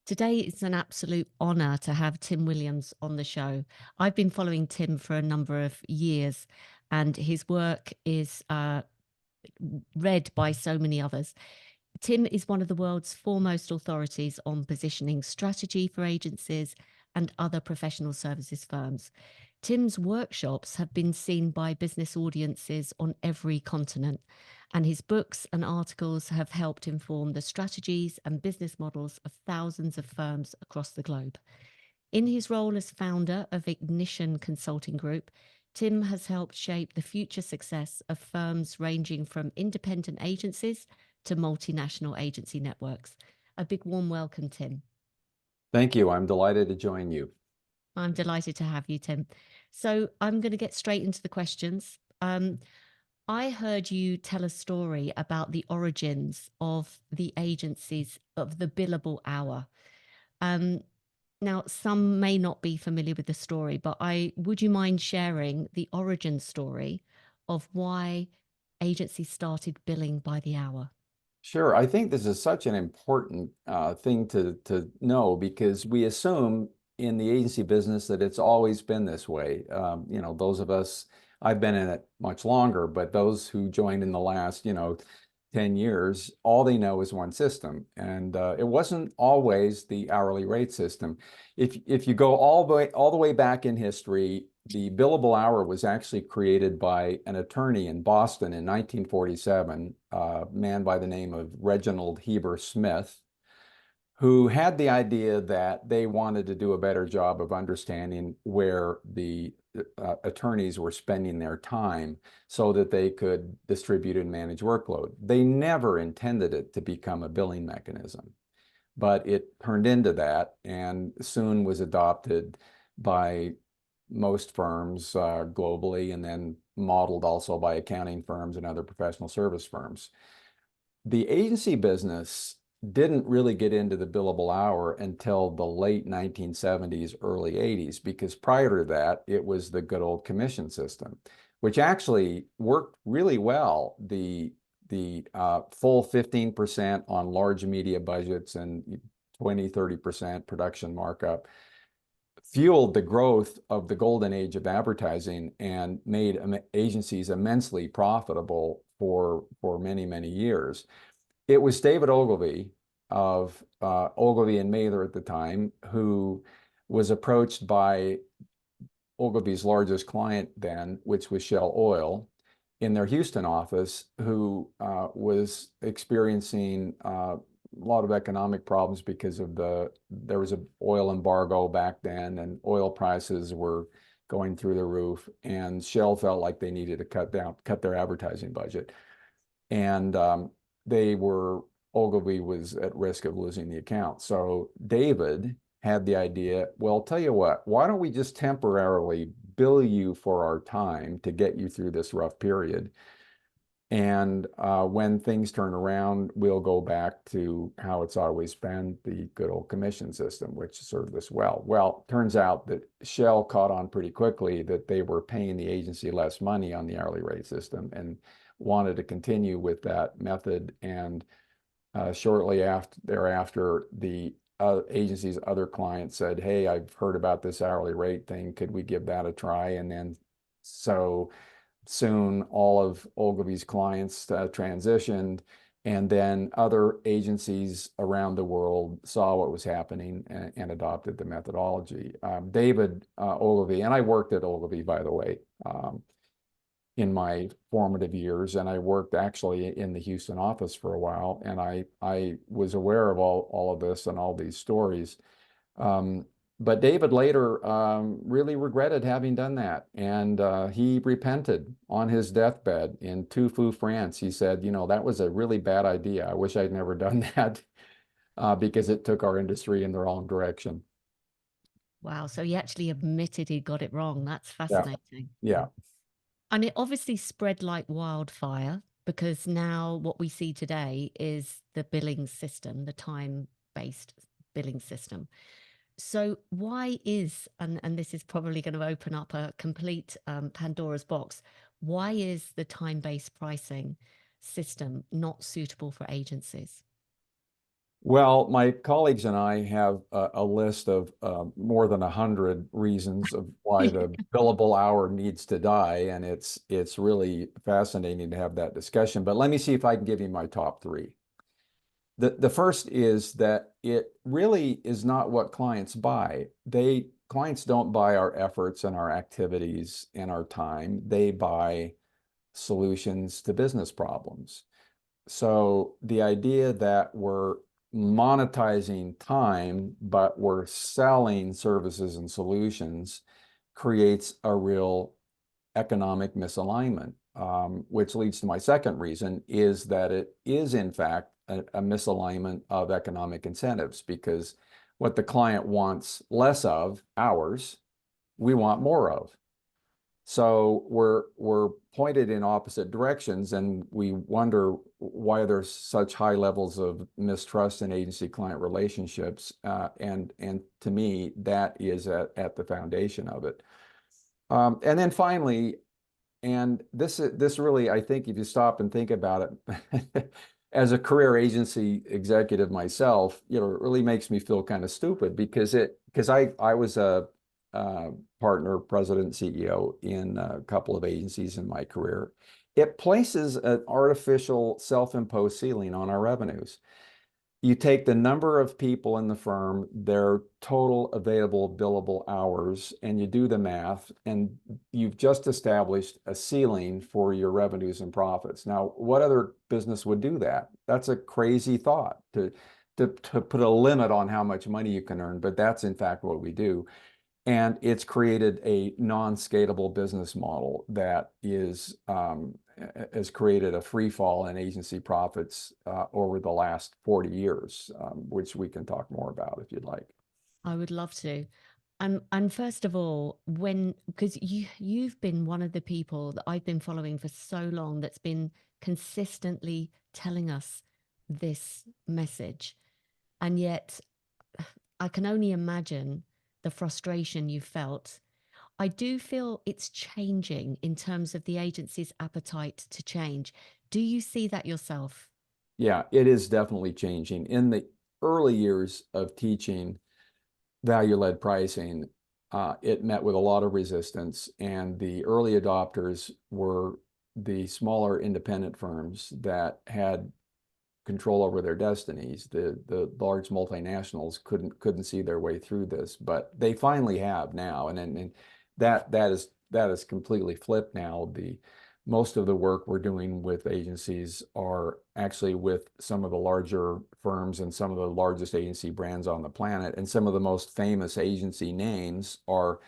Today it's an absolute honor to have Tim Williams on the show. I've been following Tim for a number of years, and his work is read by so many others. Tim is one of the world's foremost authorities on positioning strategy for agencies and other professional services firms. Tim's workshops have been seen by business audiences on every continent, and his books and articles have helped inform the strategies and business models of thousands of firms across the globe. In his role as founder of Ignition Consulting Group, Tim has helped shape the future success of firms ranging from independent agencies to multinational agency networks. A big warm welcome, Tim. Thank you. I'm delighted to join you. I'm delighted to have you, Tim. So I'm going to get straight into the questions. I heard you tell a story about the origins of the agencies of the billable hour. Um, Now, some may not be familiar with the story, but I would you mind sharing the origin story of why agencies started billing by the hour? Sure. I think this is such an important thing to know because we assume in the agency business that it's always been this way. Those of us, I've been in it much longer, but those who joined in the last, 10 years, all they know is one system. And it wasn't always the hourly rate system. If you go all the way back in history, the billable hour was actually created by an attorney in Boston in 1947, a man by the name of Reginald Heber Smith, who had the idea that they wanted to do a better job of understanding where the attorneys were spending their time so that they could distribute and manage workload. They never intended it to become a billing mechanism, but it turned into that and soon was adopted by most firms globally, and then modeled also by accounting firms and other professional service firms. The agency business didn't really get into the billable hour until the late 1970s, early 80s, because prior to that, it was the good old commission system, which actually worked really well. The full 15% on large media budgets and 20-30% production markup fueled the growth of the golden age of advertising and made agencies immensely profitable for many, many years. It was David Ogilvy of Ogilvy and Mather at the time, who was approached by Ogilvy's largest client then, which was Shell Oil, in their Houston office, who was experiencing a lot of economic problems because of there was an oil embargo back then, and oil prices were going through the roof, and Shell felt like they needed to cut their advertising budget. And Ogilvy was at risk of losing the account. So David had the idea, well, tell you what, why don't we just temporarily bill you for our time to get you through this rough period? And when things turn around, we'll go back to how it's always been, the good old commission system, which served us well. Well, turns out that Shell caught on pretty quickly that they were paying the agency less money on the hourly rate system and wanted to continue with that method. And shortly thereafter, the agency's other clients said, "Hey, I've heard about this hourly rate thing. Could we give that a try?" And then so soon all of Ogilvy's clients transitioned, and then other agencies around the world saw what was happening and adopted the methodology. David Ogilvy, and I worked at Ogilvy, by the way, in my formative years, and I worked actually in the Houston office for a while, and I was aware of all of this and all these stories. But David later really regretted having done that, and he repented on his deathbed in Tufu, France. He said, that was a really bad idea. I wish I'd never done that because it took our industry in the wrong direction. Wow. So he actually admitted he got it wrong. That's Yeah, fascinating. yeah. And it obviously spread like wildfire because now what we see today is the billing system, the time-based billing system. So why is, and this is probably going to open up a complete Pandora's box, why is the time-based pricing system not suitable for agencies? Well, my colleagues and I have a list of more than 100 reasons of why the billable hour needs to die, and it's really fascinating to have that discussion. But let me see if I can give you my top three. The first is that it really is not what clients buy. Clients don't buy our efforts and our activities and our time. They buy solutions to business problems. So the idea that we're monetizing time, but we're selling services and solutions creates a real economic misalignment, which leads to my second reason is that it is in fact a misalignment of economic incentives because what the client wants less of, hours, we want more of. So we're pointed in opposite directions, and we wonder why there's such high levels of mistrust in agency-client relationships. And to me, that is at the foundation of it. And then finally, and this really, I think, if you stop and think about it, as a career agency executive myself, it really makes me feel kind of stupid because I was a partner, president, CEO in a couple of agencies in my career. It places an artificial self-imposed ceiling on our revenues. You take the number of people in the firm, their total available billable hours, and you do the math, and you've just established a ceiling for your revenues and profits. Now, what other business would do that? That's a crazy thought to put a limit on how much money you can earn, but that's in fact what we do. And it's created a non-scalable business model that has created a free fall in agency profits over the last 40 years, which we can talk more about if you'd like. I would love to. And first of all, because you've been one of the people that I've been following for so long that's been consistently telling us this message. And yet I can only imagine the frustration you felt. I do feel it's changing in terms of the agency's appetite to change. Do you see that yourself? Yeah, it is definitely changing. In the early years of teaching value-led pricing, it met with a lot of resistance, and the early adopters were the smaller independent firms that had control over their destinies. The large multinationals couldn't see their way through this, but they finally have now, and that is completely flipped now. The most of the work we're doing with agencies are actually with some of the larger firms and some of the largest agency brands on the planet, and some of the most famous agency names are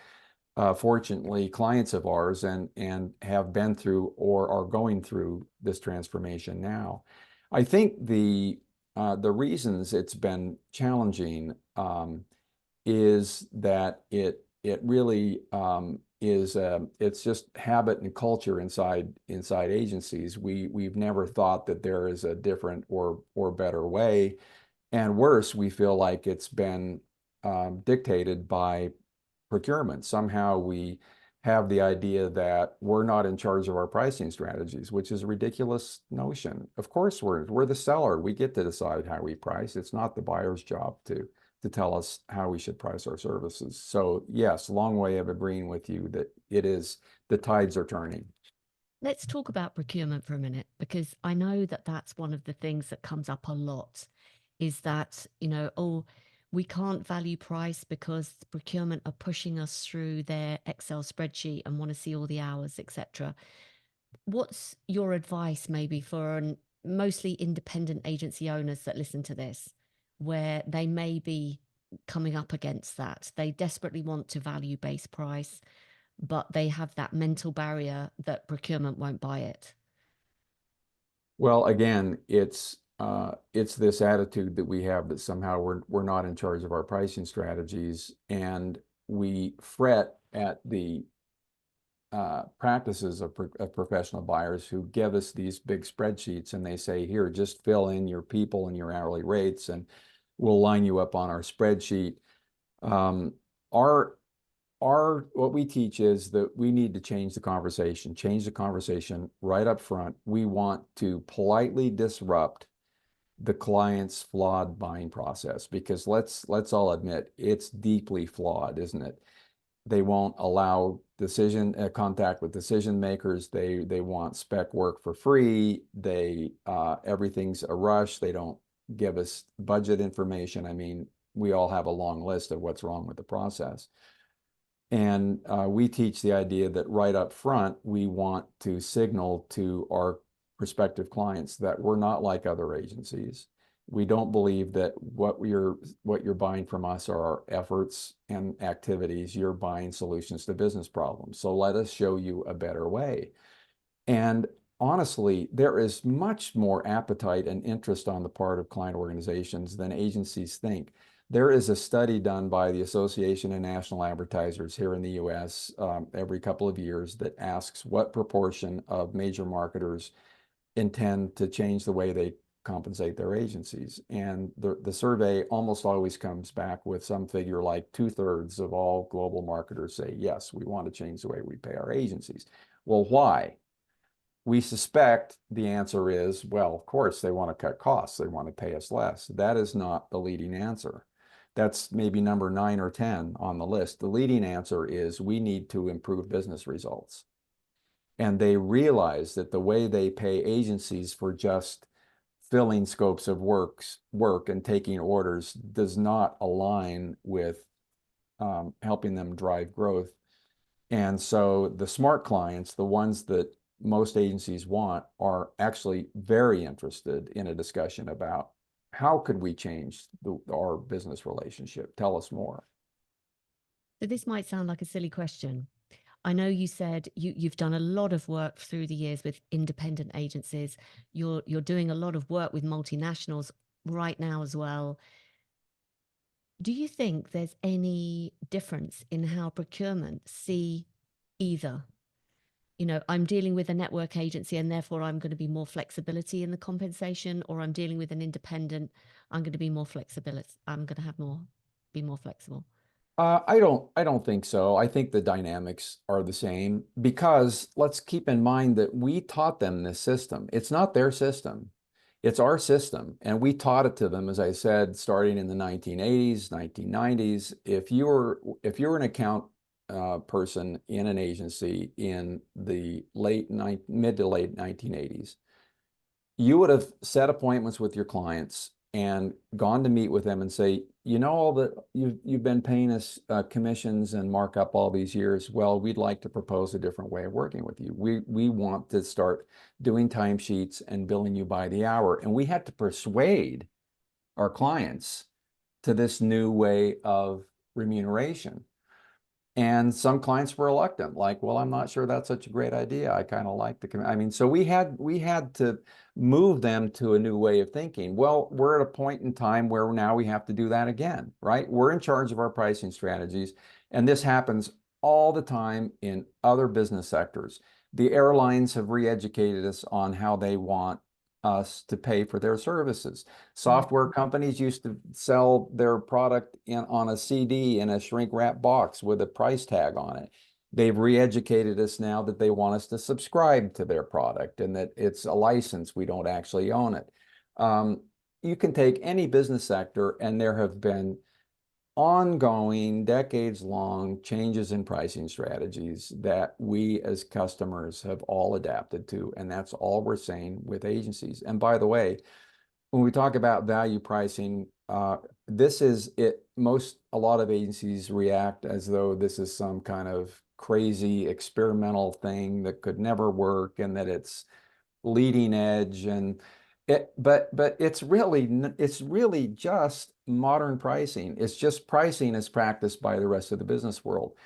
fortunately clients of ours and have been through or are going through this transformation now. I think the reasons it's been challenging is that it really it's just habit and culture inside agencies. We've never thought that there is a different or better way, and worse, we feel like it's been dictated by procurement. Somehow we have the idea that we're not in charge of our pricing strategies, which is a ridiculous notion. Of course, we're the seller. We get to decide how we price. It's not the buyer's job to tell us how we should price our services. So yes, long way of agreeing with you that it is the tides are turning. Let's talk about procurement for a minute, because I know that that's one of the things that comes up a lot is that, oh, we can't value price because procurement are pushing us through their Excel spreadsheet and want to see all the hours, etc. What's your advice maybe for mostly independent agency owners that listen to this, where they may be coming up against that? They desperately want to value base price, but they have that mental barrier that procurement won't buy it. Well, again, it's this attitude that we have that somehow we're not in charge of our pricing strategies, and we fret at the practices of professional buyers who give us these big spreadsheets and they say, here, just fill in your people and your hourly rates, and we'll line you up on our spreadsheet. Um, our what we teach is that we need to change the conversation right up front. We want to politely disrupt the client's flawed buying process, because let's all admit it's deeply flawed, isn't it? They won't allow decision contact with decision makers. They want spec work for free. They everything's a rush. They don't give us budget information. I mean, we all have a long list of what's wrong with the process. And we teach the idea that right up front, we want to signal to our prospective clients that we're not like other agencies. We don't believe that what you're buying from us are our efforts and activities. You're buying solutions to business problems. So let us show you a better way. And honestly, there is much more appetite and interest on the part of client organizations than agencies think. There is a study done by the Association of National Advertisers here in the US every couple of years that asks what proportion of major marketers intend to change the way they compensate their agencies. And the survey almost always comes back with some figure like 2/3 of all global marketers say, yes, we want to change the way we pay our agencies. Well, why? We suspect the answer is, well, of course, they want to cut costs. They want to pay us less. That is not the leading answer. That's maybe number 9 or 10 on the list. The leading answer is we need to improve business results. And they realize that the way they pay agencies for just filling scopes of work and taking orders does not align with helping them drive growth. And so the smart clients, the ones that most agencies want, are actually very interested in a discussion about how could we change our business relationship? Tell us more. So this might sound like a silly question. I know you said you've done a lot of work through the years with independent agencies. You're doing a lot of work with multinationals right now as well. Do you think there's any difference in how procurement see either? I'm dealing with a network agency and therefore I'm going to be more flexibility in the compensation, or I'm dealing with an independent, I'm going to be more flexibility. I'm going to be more flexible. I don't think so. I think the dynamics are the same, because let's keep in mind that we taught them this system. It's not their system. It's our system. And we taught it to them, as I said, starting in the 1980s, 1990s. If you're an account person in an agency in the mid to late 1980s, you would have set appointments with your clients and gone to meet with them and say, all that you've been paying us commissions and markup all these years. Well, we'd like to propose a different way of working with you. We want to start doing timesheets and billing you by the hour. And we had to persuade our clients to this new way of remuneration. And some clients were reluctant, like, well, I'm not sure that's such a great idea. I kind of like I mean, so we had to move them to a new way of thinking. Well, we're at a point in time where now we have to do that again, right? We're in charge of our pricing strategies, and this happens all the time in other business sectors. The airlines have re-educated us on how they want us to pay for their services. Software companies used to sell their product on a CD in a shrink wrap box with a price tag on it. They've re-educated us now that they want us to subscribe to their product and that it's a license. We don't actually own it. You can take any business sector, and there have been ongoing, decades-long changes in pricing strategies that we as customers have all adapted to, and that's all we're saying with agencies. And by the way, when we talk about value pricing, this is it. A lot of agencies react as though this is some kind of crazy experimental thing that could never work and that it's leading edge, and but it's really just modern pricing. It's just pricing as practiced by the rest of the business world.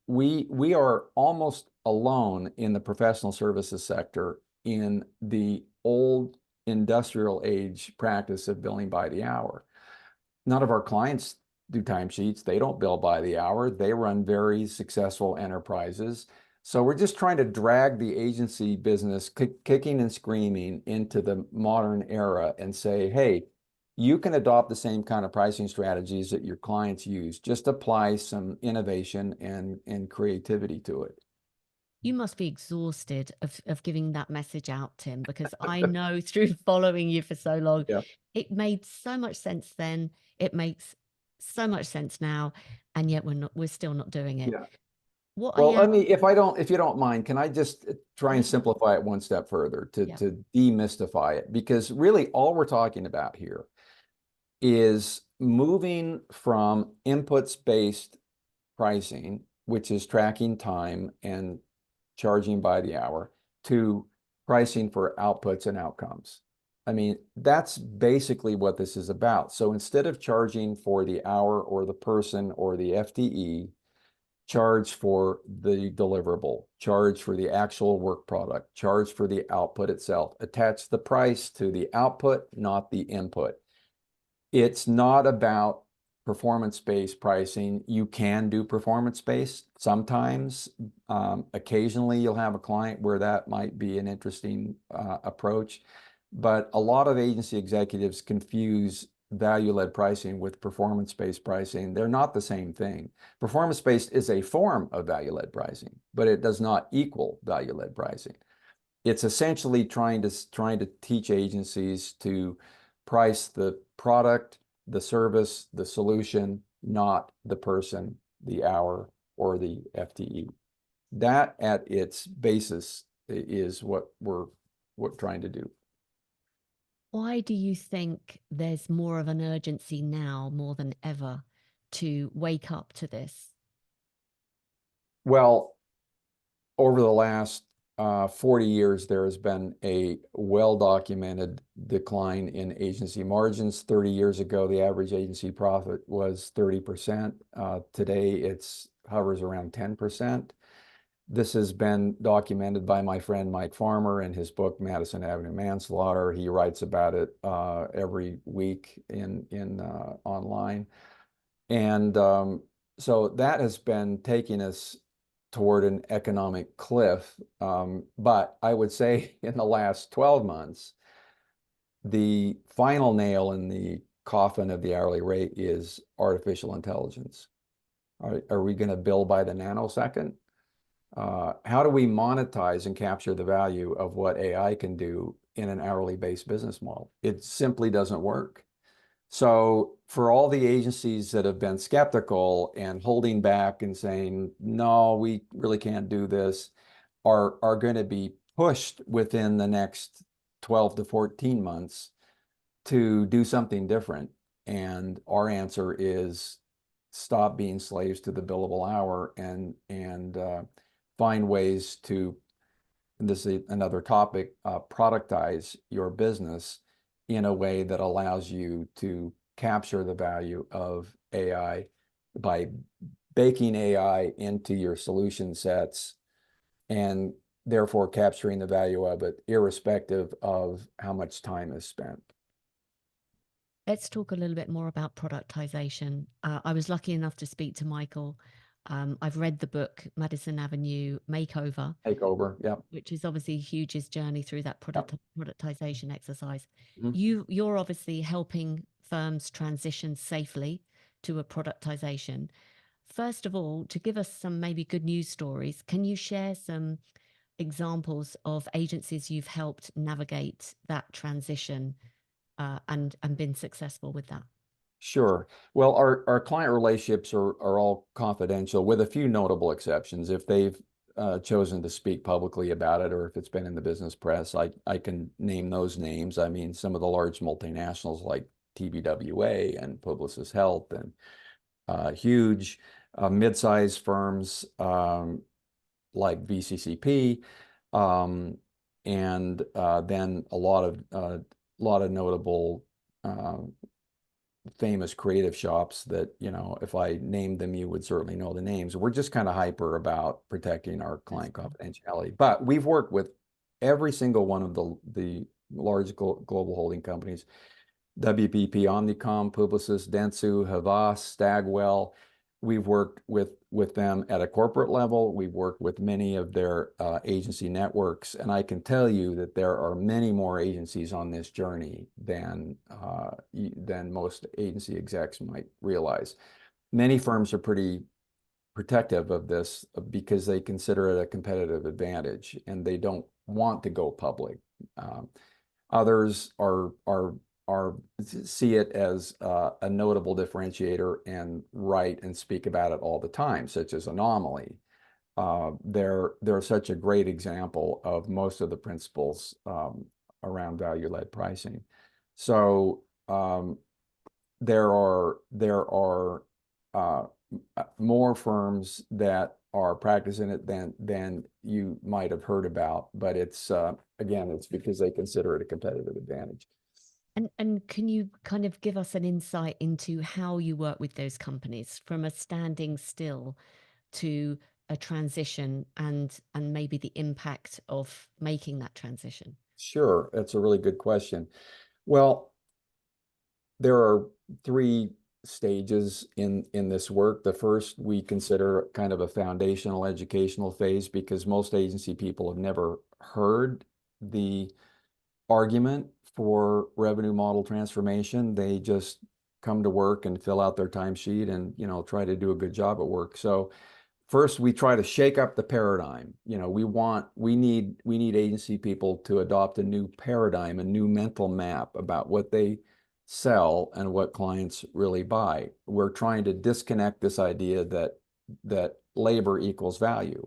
We are almost alone in the professional services sector in the old industrial age practice of billing by the hour. None of our clients do timesheets. They don't bill by the hour. They run very successful enterprises. So we're just trying to drag the agency business kicking and screaming into the modern era and say, hey, you can adopt the same kind of pricing strategies that your clients use. Just apply some innovation and creativity to it. You must be exhausted of giving that message out, Tim, because I know through following you for so long, Yeah. it made so much sense then. It makes so much sense now, and yet we're still not doing it. Yeah. What I Well, am, if you don't mind, can I just try yeah, and simplify it one step further yeah, to demystify it? Because really all we're talking about here is moving from inputs-based pricing, which is tracking time and charging by the hour, to pricing for outputs and outcomes. I mean, that's basically what this is about. So instead of charging for the hour or the person or the FTE, charge for the deliverable, charge for the actual work product, charge for the output itself. Attach the price to the output, not the input. It's not about performance-based pricing. You can do performance-based sometimes. Occasionally, you'll have a client where that might be an interesting approach. But a lot of agency executives confuse value-led pricing with performance-based pricing. They're not the same thing. Performance-based is a form of value-led pricing, but it does not equal value-led pricing. It's essentially trying to teach agencies to price the product, the service, the solution, not the person, the hour, or the FTE. That at its basis is what we're trying to do. why do you think there's more of an urgency now more than ever to wake up to this? Well, over the last 40 years, there has been a well-documented decline in agency margins. 30 years ago, the average agency profit was 30%. Today, it's hovers around 10%. This has been documented by my friend Mike Farmer in his book, Madison Avenue Manslaughter. He writes about it every week in online. And so that has been taking us toward an economic cliff. But I would say in the last 12 months, the final nail in the coffin of the hourly rate is artificial intelligence. Are we going to bill by the nanosecond? How do we monetize and capture the value of what AI can do in an hourly based business model? It simply doesn't work. So for all the agencies that have been skeptical and holding back and saying, no, we really can't do this, are going to be pushed within the next 12 to 14 months to do something different. And our answer is stop being slaves to the billable hour and find ways to, and this is another topic, productize your business in a way that allows you to capture the value of AI by baking AI into your solution sets and therefore capturing the value of it irrespective of how much time is spent. Let's talk a little bit more about productization. I was lucky enough to speak to Michael. I've read the book Madison Avenue Makeover, Take over. Yep. which is obviously huge his journey through that Yep. productization exercise. Mhm. You're obviously helping firms transition safely to a productization. First of all, to give us some maybe good news stories, can you share some examples of agencies you've helped navigate that transition and been successful with that? Sure. Well, our client relationships are all confidential with a few notable exceptions. If they've chosen to speak publicly about it, or if it's been in the business press, I can name those names. I mean, some of the large multinationals like TBWA and Publicis Health and huge mid-sized firms like VCCP, and then a lot of notable famous creative shops that, you know, if I named them, you would certainly know the names. We're just kind of hyper about protecting our That's client cool. confidentiality. But we've worked with every single one of the large global holding companies: WPP, Omnicom, Publicis, Dentsu, Havas, Stagwell. We've worked with them at a corporate level. We've worked with many of their agency networks, and I can tell you that there are many more agencies on this journey than most agency execs might realize. Many firms are pretty protective of this because they consider it a competitive advantage and they don't want to go public. Others are see it as a notable differentiator and write and speak about it all the time, such as anomaly. They're such a great example of most of the principles around value-led pricing. So there are more firms that are practicing it than you might have heard about, but it's again, it's because they consider it a competitive advantage. And can you kind of give us an insight into how you work with those companies from a standing still to a transition and maybe the impact of making that transition? Sure, that's a really good question. Well, there are three stages in this work. The first we consider kind of a foundational educational phase because most agency people have never heard the argument for revenue model transformation. They just come to work and fill out their timesheet and, you know, try to do a good job at work. So first we try to shake up the paradigm. You know, we need agency people to adopt a new paradigm, a new mental map about what they sell and what clients really buy. We're trying to disconnect this idea that labor equals value.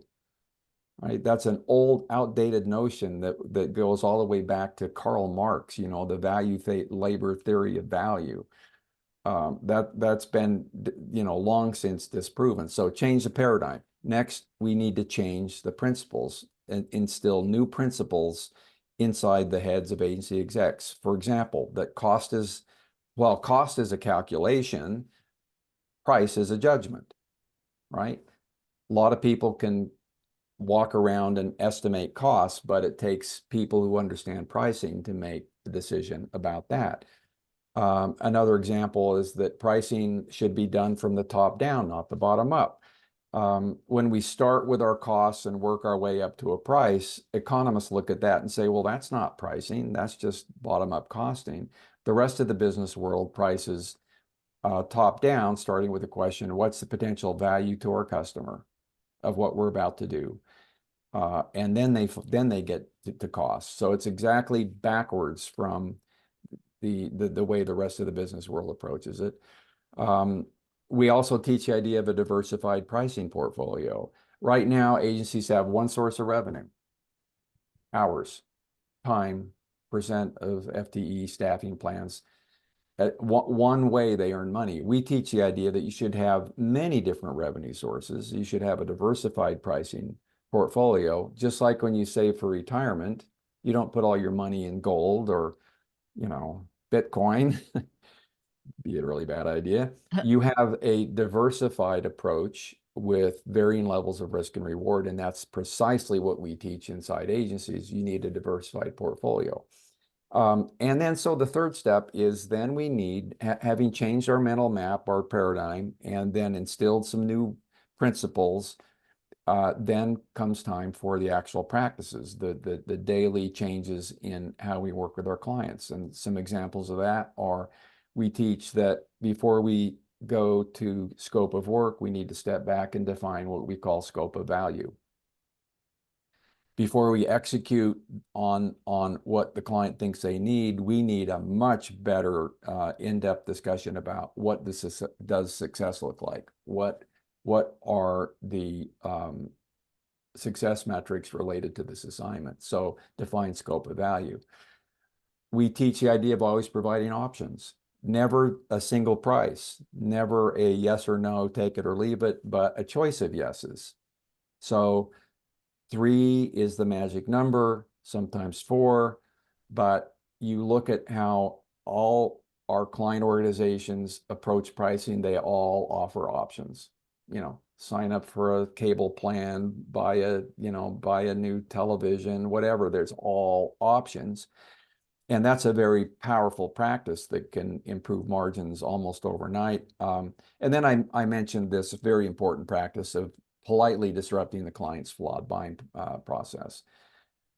Right? That's an old, outdated notion that goes all the way back to Karl Marx, you know, the labor theory of value. That's been, you know, long since disproven. So change the paradigm. Next, we need to change the principles and instill new principles inside the heads of agency execs. For example, that cost is a calculation, price is a judgment, right? A lot of people can walk around and estimate costs, but it takes people who understand pricing to make the decision about that. Another example is that pricing should be done from the top down, not the bottom up. When we start with our costs and work our way up to a price, economists look at that and say, well, that's not pricing, that's just bottom up costing. The rest of the business world prices top down, starting with the question, what's the potential value to our customer of what we're about to do? And then they get to cost. So it's exactly backwards from the way the rest of the business world approaches it. We also teach the idea of a diversified pricing portfolio. Right now, agencies have one source of revenue: hours, time, percent of FTE, staffing plans. One way they earn money. We teach the idea that you should have many different revenue sources. You should have a diversified pricing portfolio. Just like when you save for retirement, you don't put all your money in gold or, you know, Bitcoin. Be a really bad idea. You have a diversified approach with varying levels of risk and reward, and that's precisely what we teach inside agencies. You need a diversified portfolio. And then so the third step is then we need, having changed our mental map, our paradigm, and then instilled some new principles, then comes time for the actual practices, the daily changes in how we work with our clients. And some examples of that are, we teach that before we go to scope of work, we need to step back and define what we call scope of value. Before we execute on what the client thinks they need, we need a much better in-depth discussion about what does success look like? What are the success metrics related to this assignment? So define scope of value. We teach the idea of always providing options. Never a single price, never a yes or no, take it or leave it, but a choice of yeses. So 3 is the magic number, sometimes 4, but you look at how all our client organizations approach pricing, they all offer options. You know, sign up for a cable plan, buy a new television, whatever, there's all options. And that's a very powerful practice that can improve margins almost overnight. And then I mentioned this very important practice of politely disrupting the client's flawed buying process.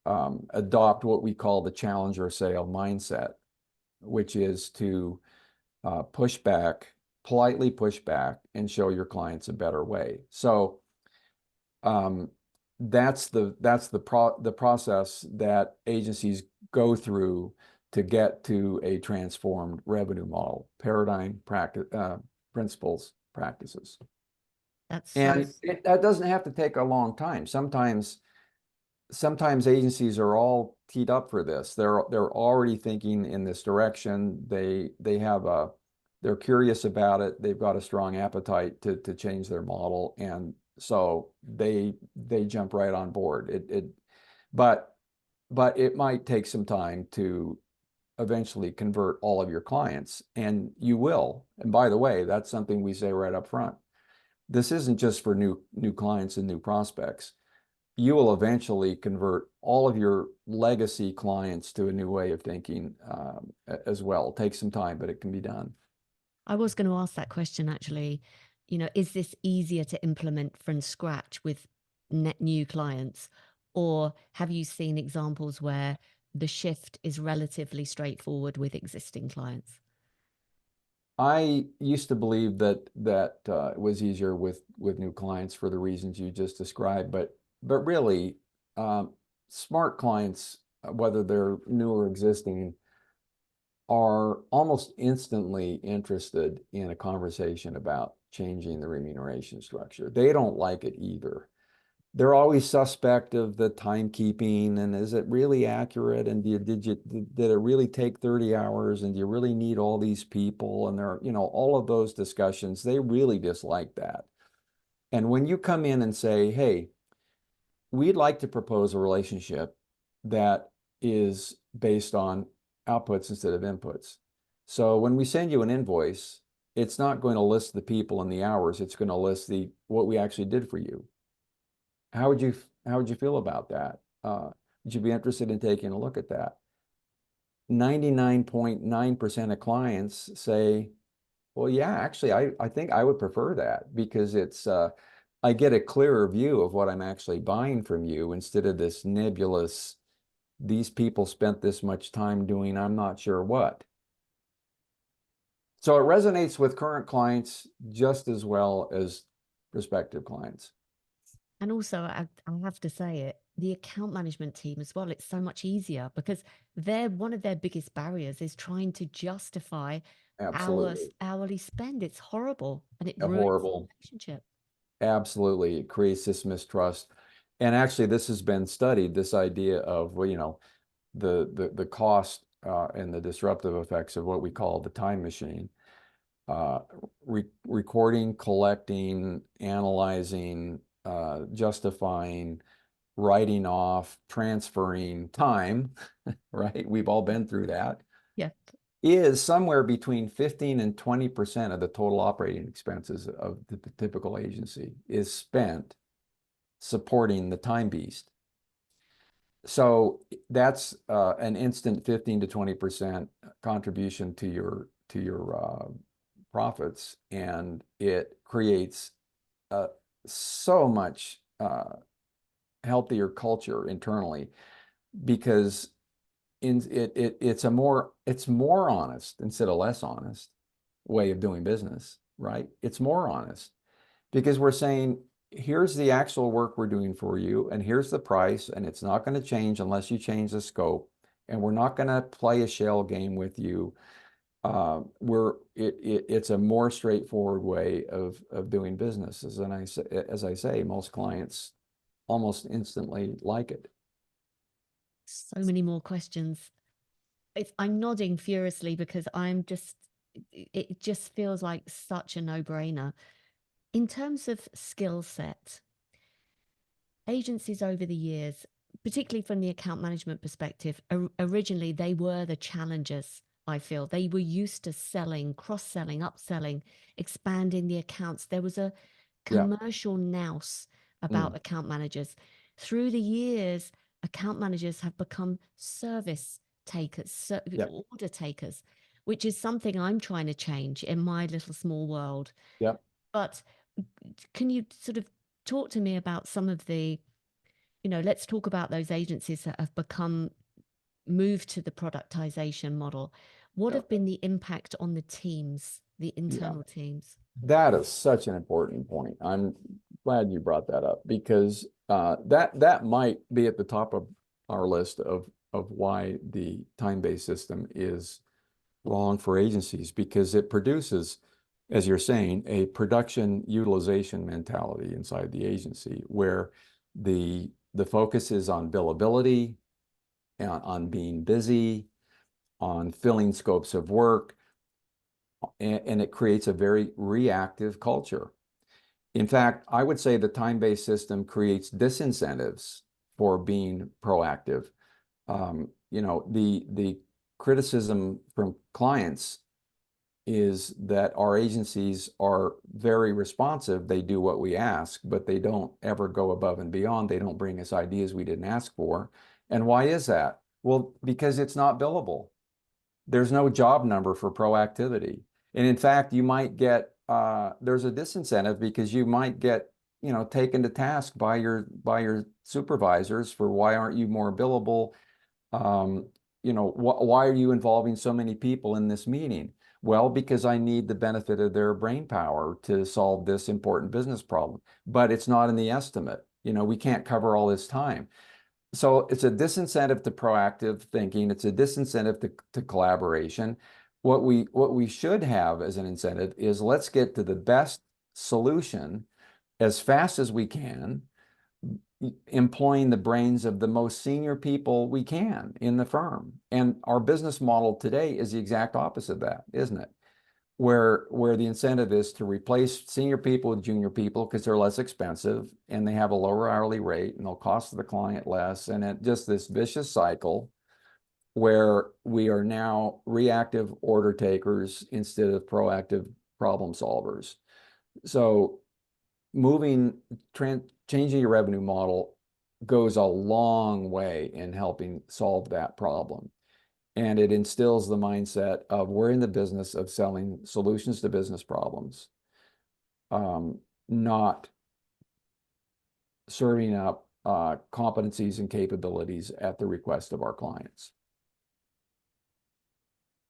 Adopt what we call the challenger sale mindset, which is to push back politely push back and show your clients a better way. So um, that's the process that agencies go through to get to a transformed revenue model, paradigm, practice, principles, practices. That's so. And that doesn't have to take a long time. Sometimes agencies are all teed up for this. They're already thinking in this direction. They're curious about it. They've got a strong appetite to change their model, and so they jump right on board. But but it might take some time to eventually convert all of your clients, and you will. And by the way, that's something we say right up front. This isn't just for new clients and new prospects. You will eventually convert all of your legacy clients to a new way of thinking as well. It takes some time, but it can be done. I was going to ask that question actually. Is this easier to implement from scratch with net new clients? Or have you seen examples where the shift is relatively straightforward with existing clients? I used to believe that it was easier with new clients for the reasons you just described, but really, smart clients, whether they're new or existing, are almost instantly interested in a conversation about changing the remuneration structure. They don't like it either. They're always suspect of the timekeeping and is it really accurate? And did it really take 30 hours? And do you really need all these people? And all of those discussions, they really dislike that. And when you come in and say, hey, we'd like to propose a relationship that is based on outputs instead of inputs. So when we send you an invoice, it's not going to list the people and the hours. It's going to list what we actually did for you. How would you how would you feel about that? Would you be interested in taking a look at that? 99.9% of clients say, well, yeah, actually, I think I would prefer that because I get a clearer view of what I'm actually buying from you instead of this nebulous, these people spent this much time doing I'm not sure what. So it resonates with current clients just as well as prospective clients. And also, I have to say it, the account management team as well, it's so much easier because one of their biggest barriers is trying to justify our Absolutely. hourly spend. It's horrible and it A ruins the horrible. relationship. Absolutely. It creates this mistrust. And actually, this has been studied, this idea of, well, the cost and the disruptive effects of what we call the time machine. Uh, Recording, collecting, analyzing, justifying, writing off, transferring time, right? We've all been through that, Yeah. is somewhere between 15 and 20% of the total operating expenses of the typical agency is spent supporting the time beast. So that's an instant 15 to 20% contribution to your profits, and it creates uh, so much healthier culture internally because it's more honest instead of less honest way of doing business, right? It's more honest because we're saying, here's the actual work we're doing for you, and here's the price, and it's not going to change unless you change the scope, and we're not going to play a shell game with you. It's a more straightforward way of doing business, as I say, most clients almost instantly like it. So many more questions. I'm nodding furiously because it just feels like such a no-brainer. In terms of skill set, agencies over the years, particularly from the account management perspective, originally they were the challengers. I feel they were used to selling, cross selling, upselling, expanding the accounts. There was a Yeah. commercial nous Mm. about account managers. Through the years, account managers have become service takers, Yep. order takers, which is something I'm trying to change in my little small world. Yep. But can you sort of talk to me about some of let's talk about those agencies that have moved to the productization model. What Yeah. have been the impact on the teams, the Yeah. internal teams? That is such an important point. I'm glad you brought that up because that might be at the top of our list of why the time-based system is wrong for agencies, because it produces, as you're saying, a production utilization mentality inside the agency where the focus is on billability, on being busy, on filling scopes of work, and it creates a very reactive culture. In fact, I would say the time-based system creates disincentives for being proactive. The criticism from clients is that our agencies are very responsive. They do what we ask, but they don't ever go above and beyond. They don't bring us ideas we didn't ask for. And why is that? Well, because it's not billable. There's no job number for proactivity. And in fact, you might get there's a disincentive because you might get, taken to task by your supervisors for why aren't you more billable? Um, why are you involving so many people in this meeting? Well, because I need the benefit of their brain power to solve this important business problem, but it's not in the estimate. We can't cover all this time. So it's a disincentive to proactive thinking. It's a disincentive to collaboration. What we should have as an incentive is let's get to the best solution as fast as we can, employing the brains of the most senior people we can in the firm. And our business model today is the exact opposite of that, isn't it? Where the incentive is to replace senior people with junior people because they're less expensive and they have a lower hourly rate and they'll cost the client less. And it just this vicious cycle where we are now reactive order takers instead of proactive problem solvers. So changing your revenue model goes a long way in helping solve that problem. And it instills the mindset of we're in the business of selling solutions to business problems, not serving up competencies and capabilities at the request of our clients.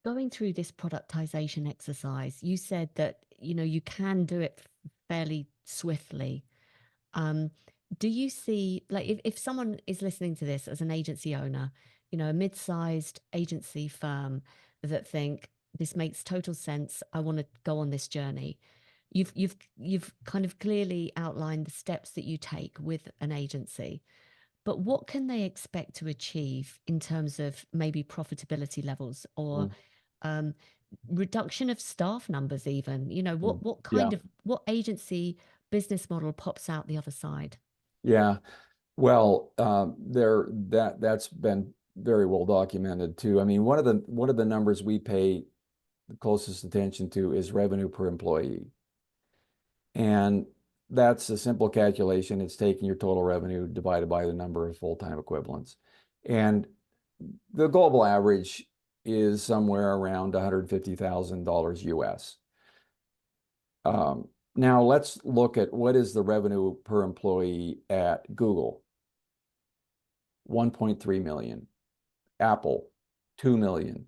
Going through this productization exercise, you said that, you can do it fairly swiftly. Um, do you see, like, if someone is listening to this as an agency owner, a mid-sized agency firm that think this makes total sense, I want to go on this journey. You've kind of clearly outlined the steps that you take with an agency, but what can they expect to achieve in terms of maybe profitability levels or Mm, um, reduction of staff numbers even? mm. What Yeah, kind of what agency business model pops out the other side? yeah. Well, that's been very well documented too. I mean, one of the numbers we pay the closest attention to is revenue per employee. And that's a simple calculation. It's taking your total revenue divided by the number of full-time equivalents. And the global average is somewhere around $150,000 US. Now let's look at what is the revenue per employee at Google. 1.3 million. Apple, 2 million.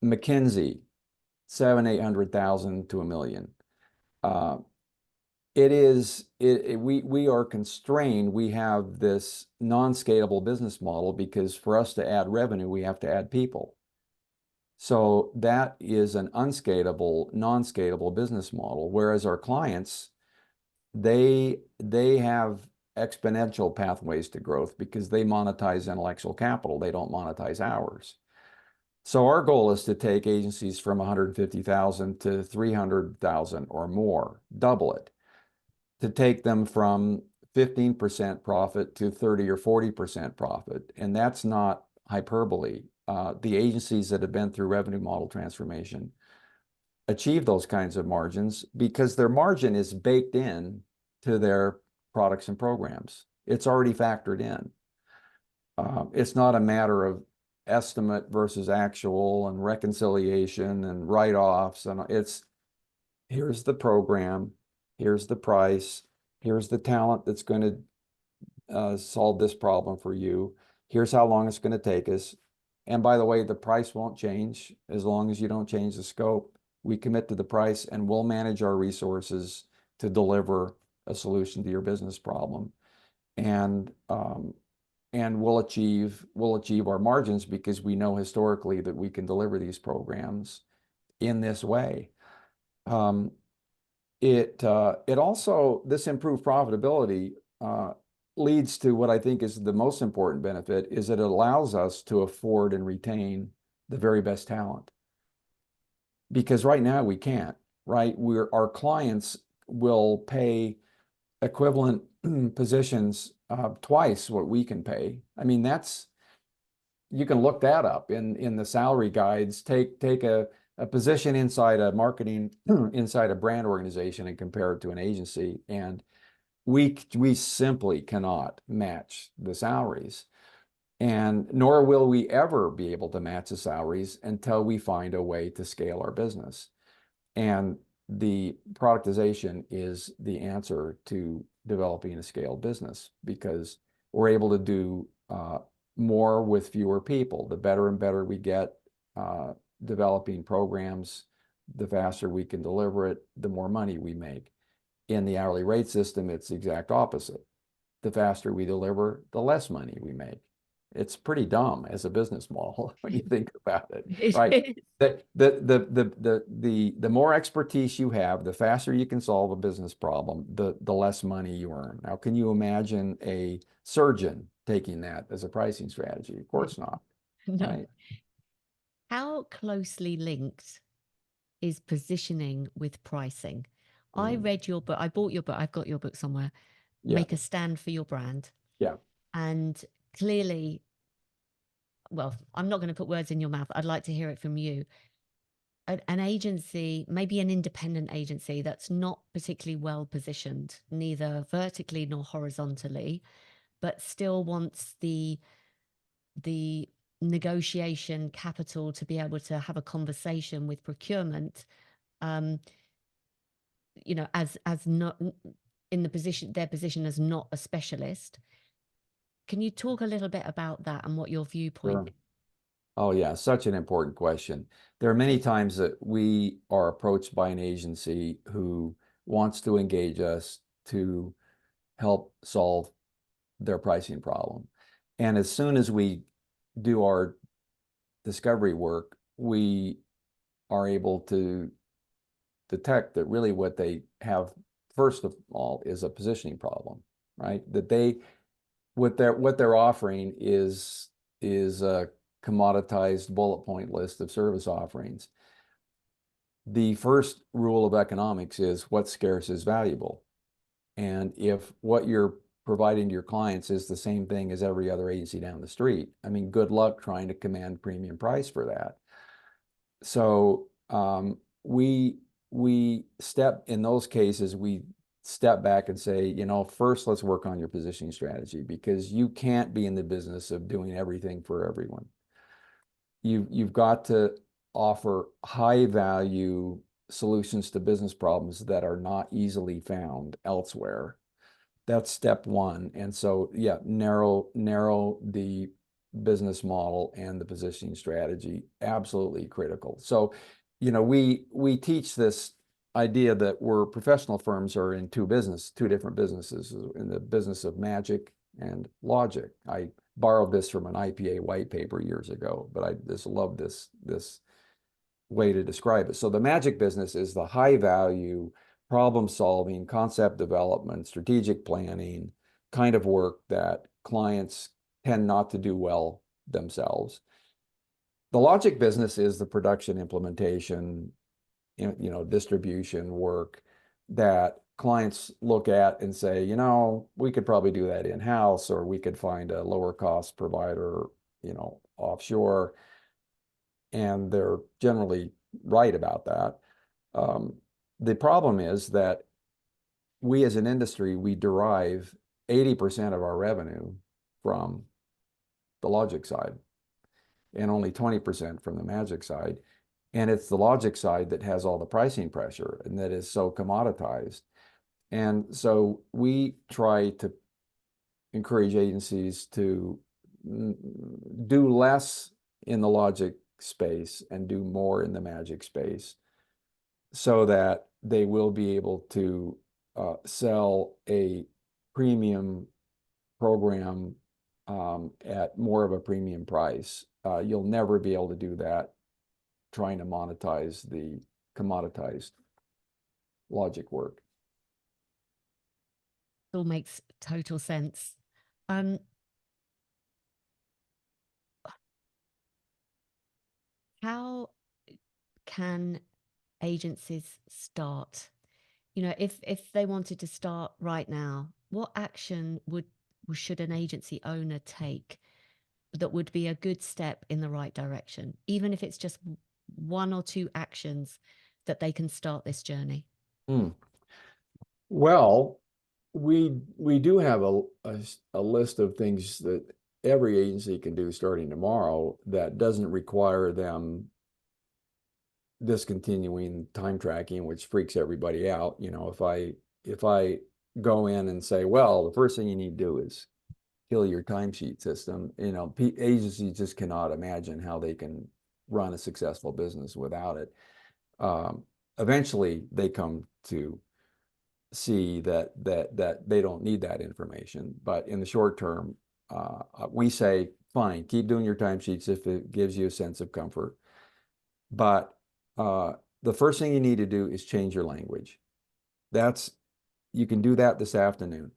McKinsey, 800,000 to a million. Uh, we are constrained. We have this non-scalable business model because for us to add revenue, we have to add people. So that is an unscalable, non-scalable business model. Whereas our clients, they have exponential pathways to growth because they monetize intellectual capital. They don't monetize hours. So our goal is to take agencies from 150,000 to 300,000 or more, double it, to take them from 15% profit to 30 or 40% profit. And that's not hyperbole. The agencies that have been through revenue model transformation achieve those kinds of margins because their margin is baked in to their products and programs. It's already factored in. It's not a matter of estimate versus actual and reconciliation and write-offs. And here's the program, here's the price, here's the talent that's going to solve this problem for you. Here's how long it's going to take us. And by the way, the price won't change as long as you don't change the scope. We commit to the price and we'll manage our resources to deliver a solution to your business problem. And we'll achieve our margins because we know historically that we can deliver these programs in this way. It also, this improved profitability leads to what I think is the most important benefit, is that it allows us to afford and retain the very best talent. Because right now we can't, right? Our clients will pay equivalent positions twice what we can pay. I mean, you can look that up in the salary guides. Take a position inside a marketing, inside a brand organization, and compare it to an agency, and we simply cannot match the salaries, and nor will we ever be able to match the salaries until we find a way to scale our business. And the productization is the answer to developing a scaled business, because we're able to do more with fewer people. The better and better we get developing programs, the faster we can deliver it, the more money we make. In the hourly rate system, it's the exact opposite. The faster we deliver, the less money we make. It's pretty dumb as a business model when you think about it, right? The more expertise you have, the faster you can solve a business problem, the less money you earn. Now, can you imagine a surgeon taking that as a pricing strategy? Of course not, No. right? How closely linked is positioning with pricing? I read your book. I bought your book. I've got your book somewhere. Yeah, Make a stand for your brand. yeah. And clearly, well, I'm not going to put words in your mouth. I'd like to hear it from you. An agency, maybe an independent agency that's not particularly well positioned, neither vertically nor horizontally, but still wants the negotiation capital to be able to have a conversation with procurement, um, as not in their position as not a specialist. Can you talk a little bit about that and what your viewpoint Sure. is? Oh, yeah, such an important question. There are many times that we are approached by an agency who wants to engage us to help solve their pricing problem. And as soon as we do our discovery work, we are able to detect that really what they have, first of all, is a positioning problem, right? That what they're offering is a commoditized bullet point list of service offerings. The first rule of economics is what's scarce is valuable. And if what you're providing to your clients is the same thing as every other agency down the street, I mean, good luck trying to command premium price for that. So we step in those cases, we step back and say, first let's work on your positioning strategy, because you can't be in the business of doing everything for everyone. You've got to offer high value solutions to business problems that are not easily found elsewhere. That's step one. And so, yeah, narrow the business model and the positioning strategy, absolutely critical. So, we teach this idea that we're professional firms are in two different businesses, in the business of magic and logic. I borrowed this from an IPA white paper years ago, but I just love this way to describe it. So the magic business is the high value problem solving, concept development, strategic planning kind of work that clients tend not to do well themselves. The logic business is the production, implementation, distribution work that clients look at and say, we could probably do that in-house, or we could find a lower cost provider, offshore. And they're generally right about that. The problem is that we as an industry, we derive 80% of our revenue from the logic side and only 20% from the magic side. And it's the logic side that has all the pricing pressure and that is so commoditized. And so we try to encourage agencies to do less in the logic space and do more in the magic space so that they will be able to sell a premium program at more of a premium price. You'll never be able to do that trying to monetize the commoditized logic work. It all makes total sense. Um, how can agencies start? You know, if they wanted to start right now, what action should an agency owner take that would be a good step in the right direction, even if it's just one or two actions that they can start this journey? Hmm. Well, we do have a list of things that every agency can do starting tomorrow that doesn't require them discontinuing time tracking, which freaks everybody out. You know, if I go in and say, well, the first thing you need to do is kill your timesheet system, you know, agencies just cannot imagine how they can run a successful business without it. Um, Eventually, they come to see that they don't need that information. But in the short term, we say, fine, keep doing your timesheets if it gives you a sense of comfort. But the first thing you need to do is change your language. That's You can do that this afternoon.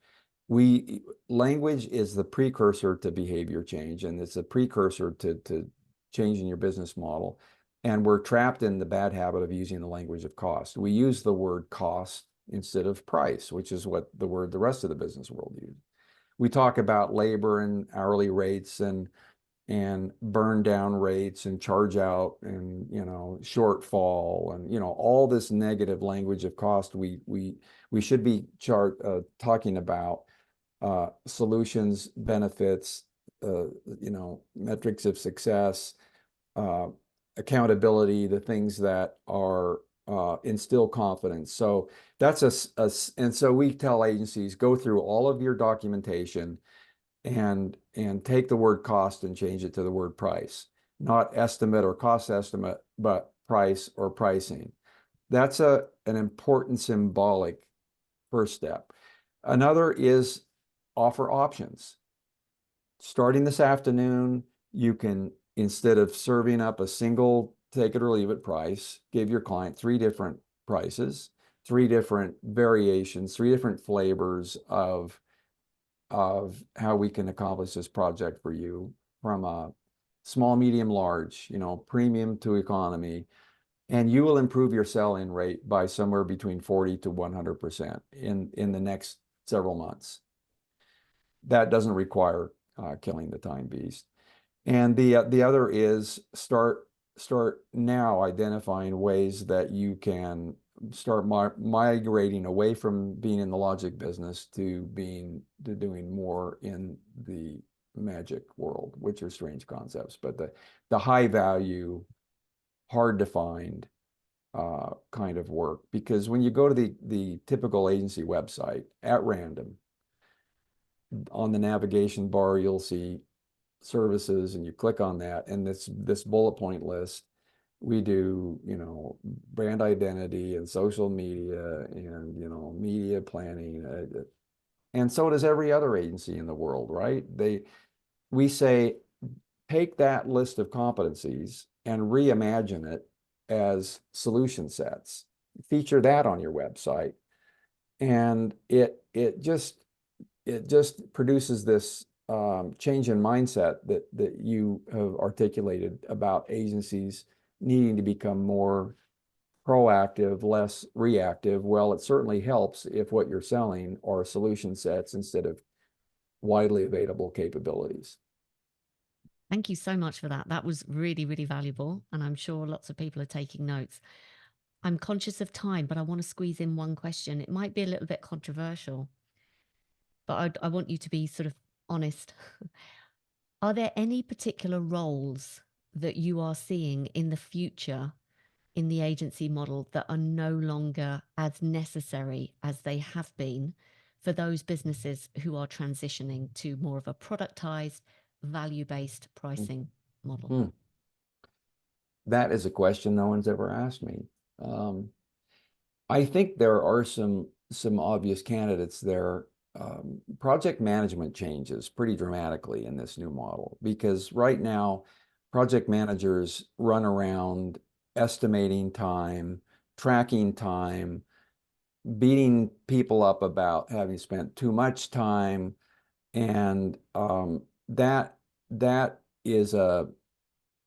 Language is the precursor to behavior change, and it's a precursor to changing your business model. And we're trapped in the bad habit of using the language of cost. We use the word cost instead of price, which is what the word the rest of the business world uses. We talk about labor and hourly rates and burn down rates and charge out and shortfall and all this negative language of cost. We should be talking about solutions, benefits, metrics of success, uh, accountability, the things that are instill confidence. So and so we tell agencies, go through all of your documentation and take the word cost and change it to the word price, not estimate or cost estimate, but price or pricing. That's an important symbolic first step. Another is offer options. Starting this afternoon, you can, instead of serving up a single take it or leave it price, give your client three different prices, three different variations, three different flavors of how we can accomplish this project for you, from a small, medium, large, premium to economy. And you will improve your sell-in rate by somewhere between 40 to 100% in the next several months. That doesn't require killing the time beast. And the other is start now identifying ways that you can start migrating away from being in the logic business to doing more in the magic world, which are strange concepts, but the high value, hard to find kind of work. Because when you go to the typical agency website at random, on the navigation bar, you'll see services, and you click on that, and this bullet point list, we do brand identity and social media and media planning, and so does every other agency in the world, right? We say, take that list of competencies and reimagine it as solution sets, feature that on your website, and it just produces this change in mindset that you have articulated about agencies needing to become more proactive, less reactive. Well, it certainly helps if what you're selling are solution sets instead of widely available capabilities. Thank you so much for that. That was really, really valuable. And I'm sure lots of people are taking notes. I'm conscious of time, but I want to squeeze in one question. It might be a little bit controversial, but I want you to be sort of honest. Are there any particular roles that you are seeing in the future in the agency model that are no longer as necessary as they have been for those businesses who are transitioning to more of a productized, value-based pricing model? Hmm. That is a question no one's ever asked me. Um, I think there are some obvious candidates there. Project management changes pretty dramatically in this new model because right now, project managers run around estimating time, tracking time, beating people up about having spent too much time, and that is a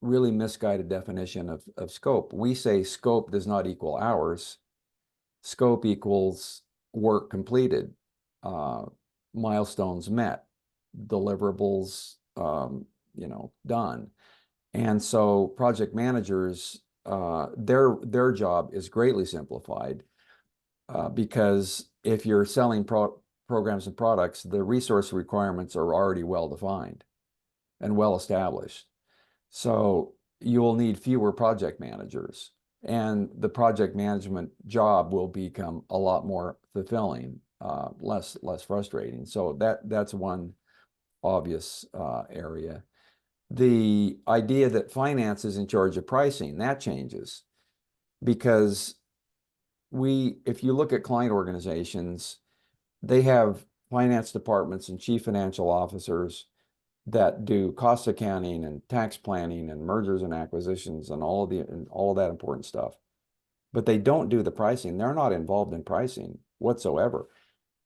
really misguided definition of scope. We say scope does not equal hours. Scope equals work completed, uh, milestones met, deliverables, done. And so project managers, their job is greatly simplified because if you're selling programs and products, the resource requirements are already well defined and well established. So you will need fewer project managers, and the project management job will become a lot more fulfilling, less frustrating. So that's one obvious area. The idea that finance is in charge of pricing, that changes because if you look at client organizations, they have finance departments and chief financial officers that do cost accounting and tax planning and mergers and acquisitions and all of that important stuff. But they don't do the pricing. They're not involved in pricing whatsoever.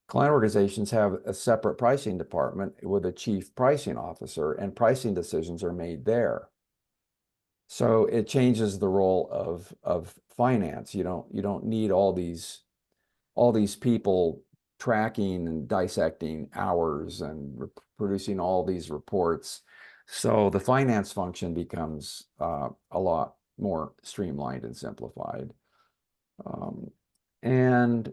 Client organizations have a separate pricing department with a chief pricing officer, and pricing decisions are made there. So it changes the role of finance. You don't need all these people tracking and dissecting hours and producing all these reports. So the finance function becomes a lot more streamlined and simplified. Um, and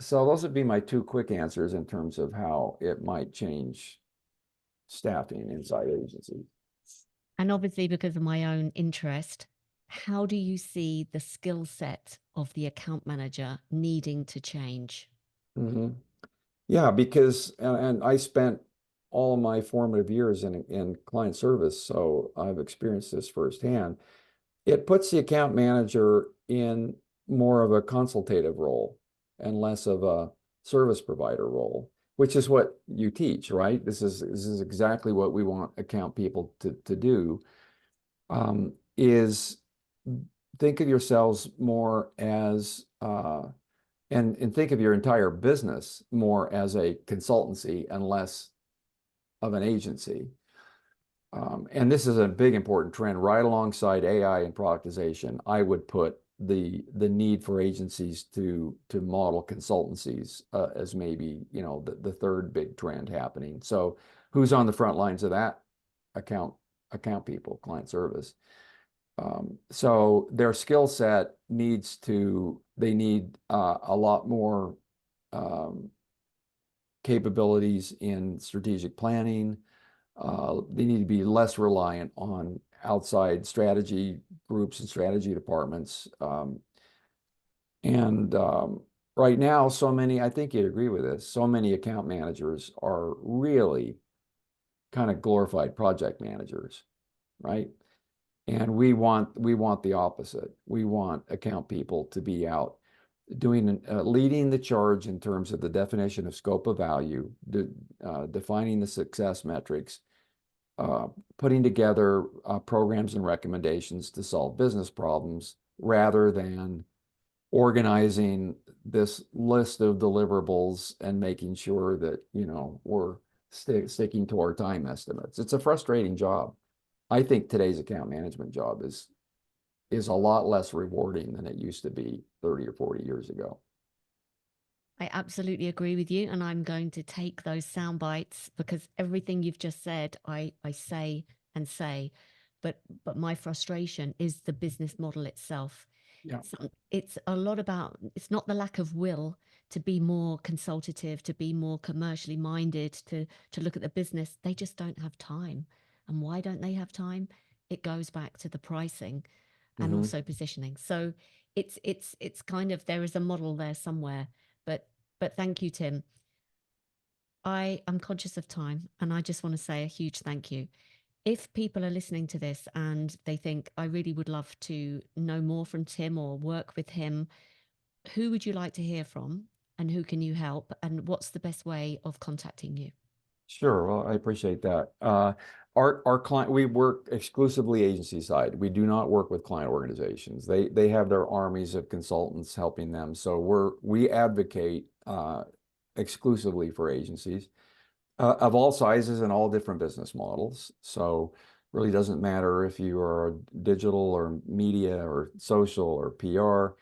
so those would be my two quick answers in terms of how it might change staffing inside agencies. And obviously, because of my own interest, how do you see the skill set of the account manager needing to change? Mhm. Yeah, because and I spent all of my formative years in client service, so I've experienced this firsthand. It puts the account manager in more of a consultative role and less of a service provider role, which is what you teach, right? This is exactly what we want account people to do. Is think of yourselves more as and think of your entire business more as a consultancy and less of an agency. And this is a big important trend right alongside AI and productization. I would put the need for agencies to model consultancies as maybe the third big trend happening. So who's on the front lines of that? Account account people, client service. So their skill set they need a lot more um, capabilities in strategic planning. They need to be less reliant on outside strategy groups and strategy departments. And right now, I think you'd agree with this, so many account managers are really kind of glorified project managers, right? And we want the opposite. We want account people to be out leading the charge in terms of the definition of scope of value, defining the success metrics, uh, putting together programs and recommendations to solve business problems rather than organizing this list of deliverables and making sure that we're sticking to our time estimates. It's a frustrating job. I think today's account management job is a lot less rewarding than it used to be 30 or 40 years ago. I absolutely agree with you. And I'm going to take those sound bites because everything you've just said, I say and say. But my frustration is the business model itself. Yeah. It's a lot about, it's not the lack of will to be more consultative, to be more commercially minded, to look at the business. They just don't have time. And why don't they have time? It goes back to the pricing and Hmm. also positioning. So it's kind of, there is a model there somewhere. But but thank you, Tim. I am conscious of time and I just want to say a huge thank you. If people are listening to this and they think, I really would love to know more from Tim or work with him, who would you like to hear from? And who can you help? And what's the best way of contacting you? Sure. Well, I appreciate that. Our client, we work exclusively agency side. We do not work with client organizations. They have their armies of consultants helping them. So we advocate exclusively for agencies of all sizes and all different business models. So really doesn't matter if you are digital or media or social or PR.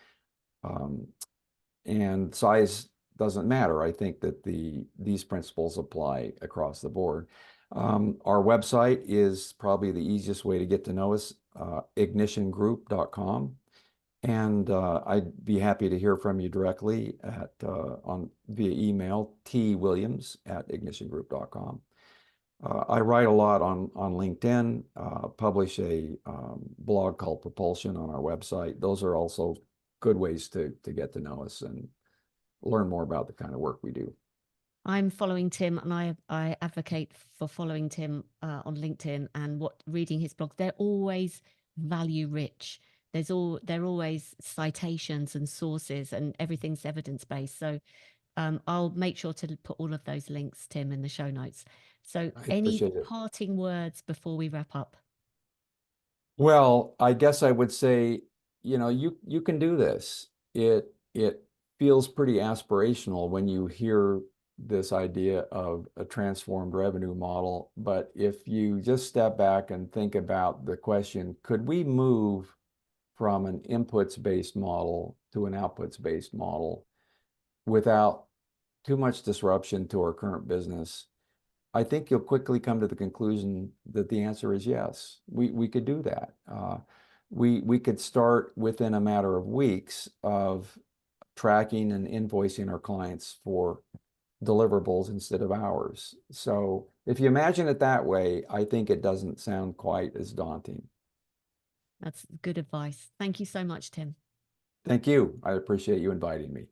And size doesn't matter. I think that these principles apply across the board. Our website is probably the easiest way to get to know us, ignitiongroup.com. And I'd be happy to hear from you directly via email, twilliams@ignitiongroup.com. I write a lot on LinkedIn, publish a blog called Propulsion on our website. Those are also good ways to get to know us and learn more about the kind of work we do. I'm following Tim, and I advocate for following Tim on LinkedIn and what reading his blog. They're always value rich. They're always citations and sources, and everything's evidence based. So I'll make sure to put all of those links, Tim, in the show notes. So I any appreciate it. parting words before we wrap up? Well, I guess I would say, you can do this. It feels pretty aspirational when you hear this idea of a transformed revenue model. But if you just step back and think about the question, could we move from an inputs-based model to an outputs-based model without too much disruption to our current business? I think you'll quickly come to the conclusion that the answer is yes. We could do that. We could start within a matter of weeks of tracking and invoicing our clients for deliverables instead of hours. So if you imagine it that way, I think it doesn't sound quite as daunting. That's good advice. Thank you so much, Tim. Thank you. I appreciate you inviting me.